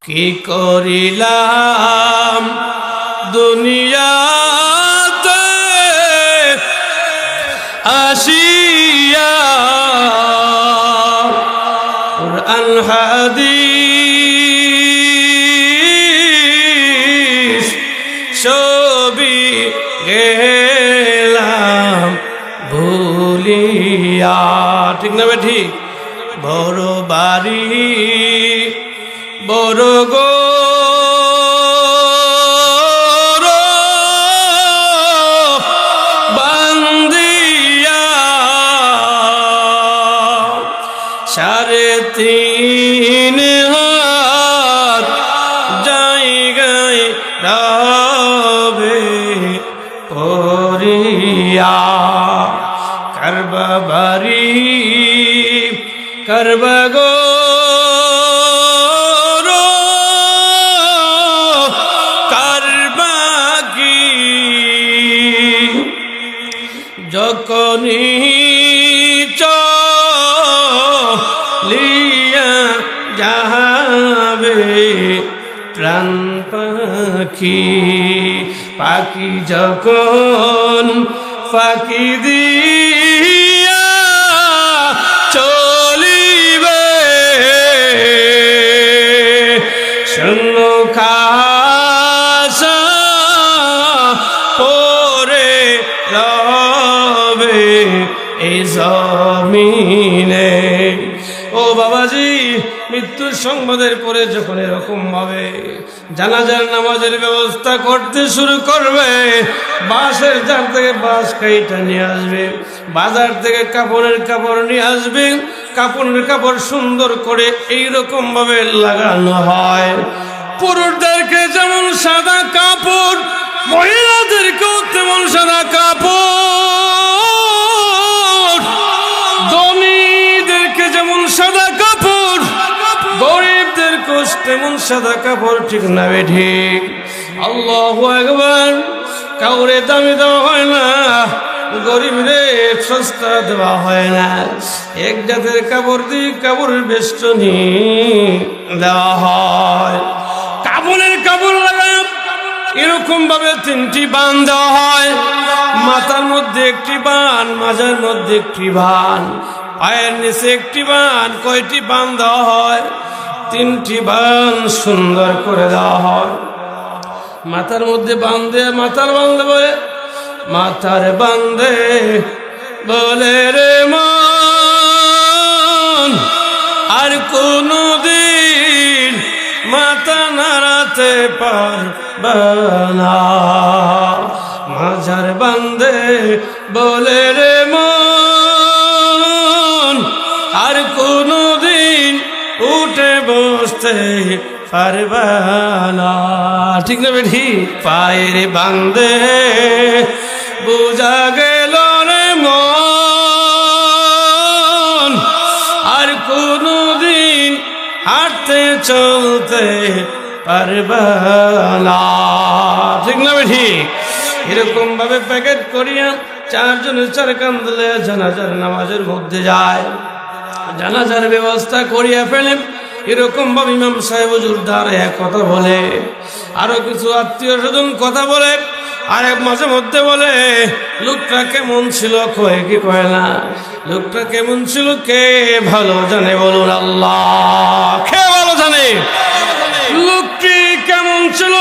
কি করিলাম দুনিয়াতে আসিয়া, কুরআন হাদিস সবই গেলাম ভুলিয়া। ঠিক না ঠিক? বড় বাড়ি বড় বান্দিয়া, 3.5 হাত জায়গায় রবে পরিয়া। করবা বাড়ি করবা গো যখনই চলিয়া যাবে প্রাণ পাখি, পাখি যখন ফাঁকি দিয়া চলিবে, শূন্য খাসা পরে রবে এই জমিনে। ও বাবাজি, মৃত্যুর সংবাদের পরে যখন এরকম ভাবে জানাজার নামাজের ব্যবস্থা করতে শুরু করবে, বাঁশের ঝাড় থেকে বাঁশ কাইটা নিয়ে আসবে, বাজার থেকে কাপড়ের কাপড় নিয়ে আসবে, কাপড়ের কাপড় সুন্দর করে এইরকম ভাবে লাগানো হয়। পুরুষদেরকে যেমন সাদা কাপড়, মহিলাদেরকেও তেমন সাদা কাপড়, ধনীদেরকে যেমন সাদা কাপড়, গরিবদেরকেও তেমন সাদা কাপড়। ঠিক না ঠিক? আল্লাহু আকবার। কাউরে দামি দেওয়া হয় না, গরিবদের সস্তা দেওয়া হয় না। এক জাতের কাপড় দিয়ে কাপড়ের বেষ্টনী দেওয়া হয়। কাপড়ের কাপড় লাগায় এরকম ভাবে 3টি বান দেওয়া হয়। মাথার মধ্যে 1টি বান, মাজার মধ্যে 1টি বান, পায়ের নিচে 1টি বান। কয়টি বান দেওয়া হয়? 3টি বান সুন্দর করে দেওয়া হয়। মাথার মধ্যে বান্ধে, মাথার বান্ধে বলে, মাথার বান্ধে বলে রে মন আর কোনদিন মাথা নাড়াতে পারবে না। মাঝার বান্ধে বলে রে মন আর কোনদিন উঠে বসতে পারবে না। ঠিক না বেঠি? পায়ের বান্ধে বোঝা গেল রে মন আর কোনদিন হাঁটতে চলতে পারবে না। ঠিক না বেঠি? এরকম ভাবে প্যাকেট করিয়া 4 জনের 4 কান্দলে জানাজার নামাজের মধ্যে যায়। জানাজার ব্যবস্থা করিয়া ফেলে। এরকম ভাবে ইমাম সাহেব হুজুর দাঁড়ায় কথা বলে, আরো কিছু আত্মীয় স্বজন কথা বলে, আর এক মাঝে মধ্যে বলে লোকটা কেমন ছিল, কয়ে কি কয় না। লোকটা কেমন ছিল কে ভালো জানে? বলুন আল্লাহ। কে ভালো জানে লোকটি কেমন ছিল?